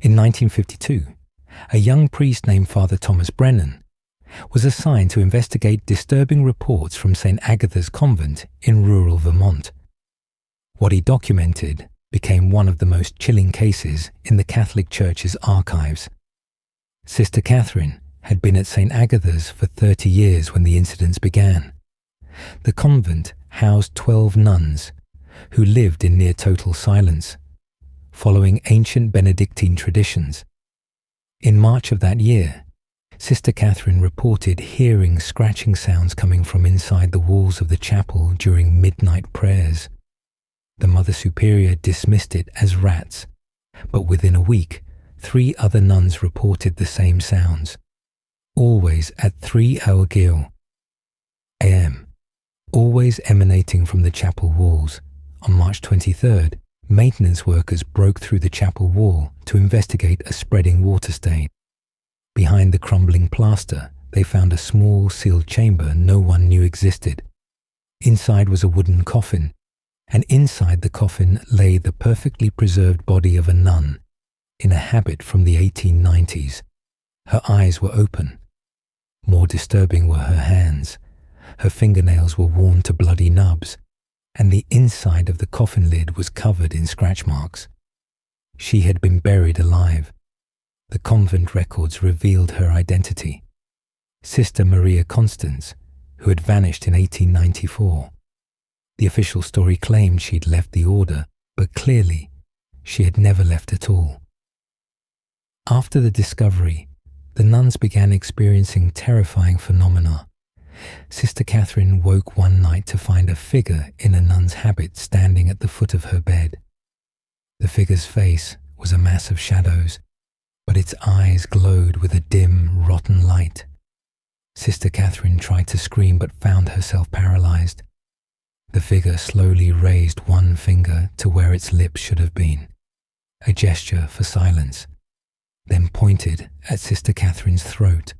In 1952, a young priest named Father Thomas Brennan was assigned to investigate disturbing reports from St. Agatha's convent in rural Vermont. What he documented became one of the most chilling cases in the Catholic Church's archives. Sister Catherine had been at St. Agatha's for 30 years when the incidents began. The convent housed 12 nuns who lived in near total silence, following ancient Benedictine traditions. In March of that year, Sister Catherine reported hearing scratching sounds coming from inside the walls of the chapel during midnight prayers. The Mother Superior dismissed it as rats, but within a week, 3 other nuns reported the same sounds, always at 3 a.m., always emanating from the chapel walls. On March 23rd, maintenance workers broke through the chapel wall to investigate a spreading water stain. Behind the crumbling plaster, they found a small sealed chamber no one knew existed. Inside was a wooden coffin, and inside the coffin lay the perfectly preserved body of a nun in a habit from the 1890s. Her eyes were open. More disturbing were her hands. Her fingernails were worn to bloody nubs, and the inside of the coffin lid was covered in scratch marks. She had been buried alive. The convent records revealed her identity. Sister Maria Constance, who had vanished in 1894. The official story claimed she'd left the order, but clearly she had never left at all. After the discovery, the nuns began experiencing terrifying phenomena. Sister Catherine woke one night to find a figure in a nun's habit standing at the foot of her bed. The figure's face was a mass of shadows, but its eyes glowed with a dim, rotten light. Sister Catherine tried to scream but found herself paralyzed. The figure slowly raised one finger to where its lips should have been, a gesture for silence, then pointed at Sister Catherine's throat.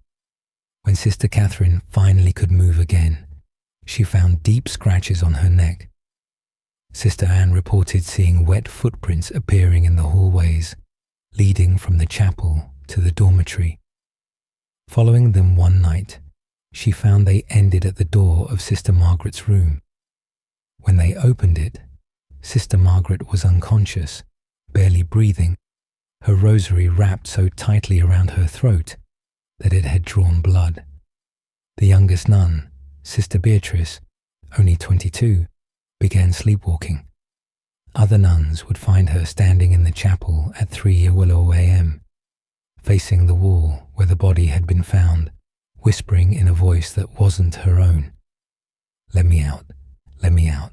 When Sister Catherine finally could move again, she found deep scratches on her neck. Sister Anne reported seeing wet footprints appearing in the hallways, leading from the chapel to the dormitory. Following them one night, she found they ended at the door of Sister Margaret's room. When they opened it, Sister Margaret was unconscious, barely breathing, her rosary wrapped so tightly around her throat that it had drawn blood. The youngest nun, Sister Beatrice, only 22, began sleepwalking. Other nuns would find her standing in the chapel at 3 a.m., facing the wall where the body had been found, whispering in a voice that wasn't her own, "Let me out, let me out,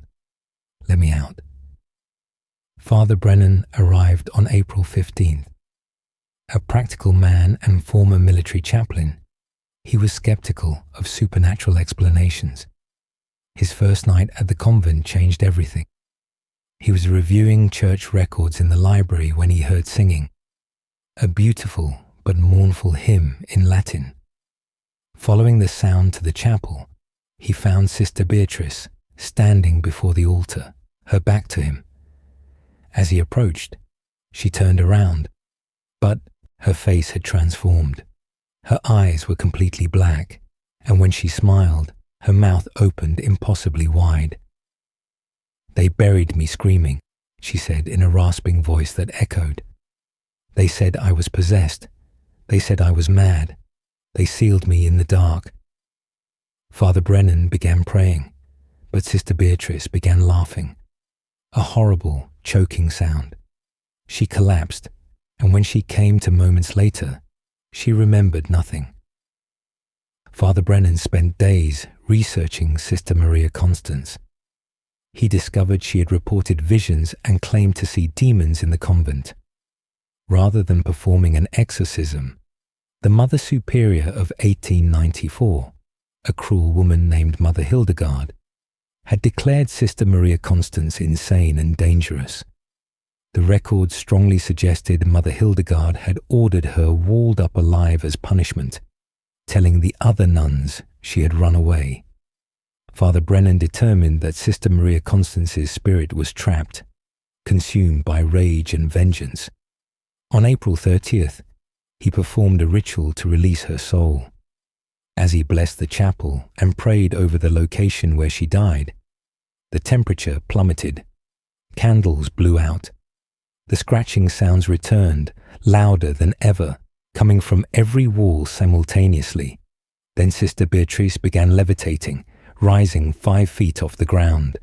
let me out." Father Brennan arrived on April 15th. A practical man and former military chaplain, he was skeptical of supernatural explanations. His first night at the convent changed everything. He was reviewing church records in the library when he heard singing, a beautiful but mournful hymn in Latin. Following the sound to the chapel, he found Sister Beatrice standing before the altar, her back to him. As he approached, she turned around, but her face had transformed. Her eyes were completely black, and when she smiled, her mouth opened impossibly wide. "They buried me screaming," she said in a rasping voice that echoed. "They said I was possessed. They said I was mad. They sealed me in the dark." Father Brennan began praying, but Sister Beatrice began laughing. A horrible, choking sound. She collapsed, and when she came to moments later, she remembered nothing. Father Brennan spent days researching Sister Maria Constance. He discovered she had reported visions and claimed to see demons in the convent. Rather than performing an exorcism, the Mother Superior of 1894, a cruel woman named Mother Hildegard, had declared Sister Maria Constance insane and dangerous. The records strongly suggested Mother Hildegard had ordered her walled up alive as punishment, telling the other nuns she had run away. Father Brennan determined that Sister Maria Constance's spirit was trapped, consumed by rage and vengeance. On April 30th, he performed a ritual to release her soul. As he blessed the chapel and prayed over the location where she died, the temperature plummeted. Candles blew out. The scratching sounds returned, louder than ever, coming from every wall simultaneously. Then Sister Beatrice began levitating, rising 5 feet off the ground.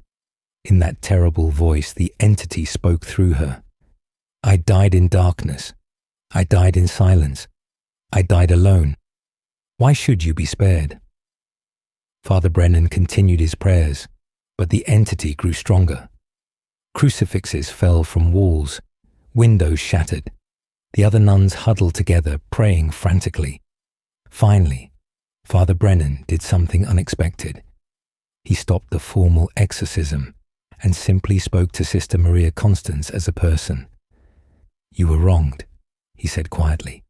In that terrible voice, the entity spoke through her. I died in darkness. I died in silence. I died alone. Why should you be spared? Father Brennan continued his prayers, but the entity grew stronger. Crucifixes fell from walls. Windows shattered. The other nuns huddled together, praying frantically. Finally, Father Brennan did something unexpected. He stopped the formal exorcism and simply spoke to Sister Maria Constance as a person. You were wronged, he said quietly.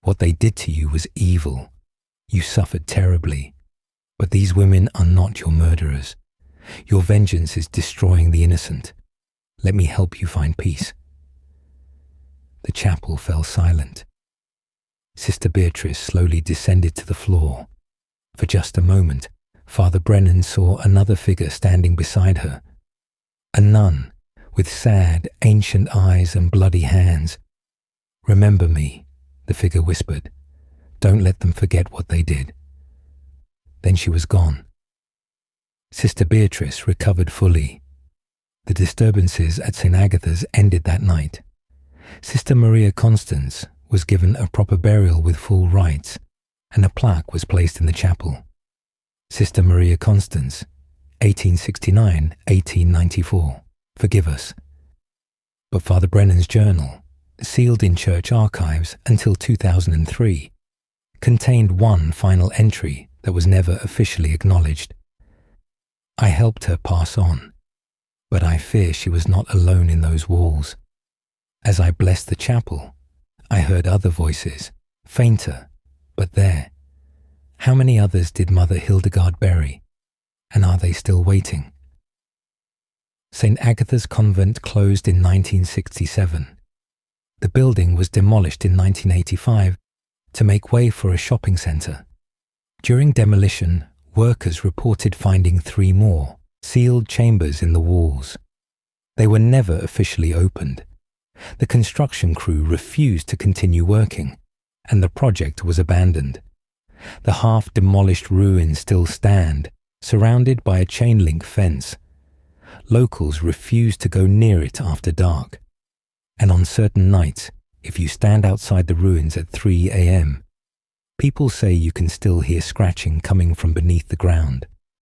What they did to you was evil. You suffered terribly. But these women are not your murderers. Your vengeance is destroying the innocent. Let me help you find peace. The chapel fell silent. Sister Beatrice slowly descended to the floor. For just a moment, Father Brennan saw another figure standing beside her. A nun with sad, ancient eyes and bloody hands. Remember me, the figure whispered. Don't let them forget what they did. Then she was gone. Sister Beatrice recovered fully. The disturbances at St. Agatha's ended that night. Sister Maria Constance was given a proper burial with full rites, and a plaque was placed in the chapel. Sister Maria Constance, 1869-1894. Forgive us. But Father Brennan's journal, sealed in church archives until 2003, contained one final entry that was never officially acknowledged. I helped her pass on, but I fear she was not alone in those walls. As I blessed the chapel, I heard other voices, fainter, but there. How many others did Mother Hildegard bury, and are they still waiting? St. Agatha's convent closed in 1967. The building was demolished in 1985 to make way for a shopping centre. During demolition, workers reported finding 3 more sealed chambers in the walls. They were never officially opened. The construction crew refused to continue working, and the project was abandoned. The half-demolished ruins still stand, surrounded by a chain-link fence. Locals refuse to go near it after dark. And on certain nights, if you stand outside the ruins at 3 a.m., people say you can still hear scratching coming from beneath the ground.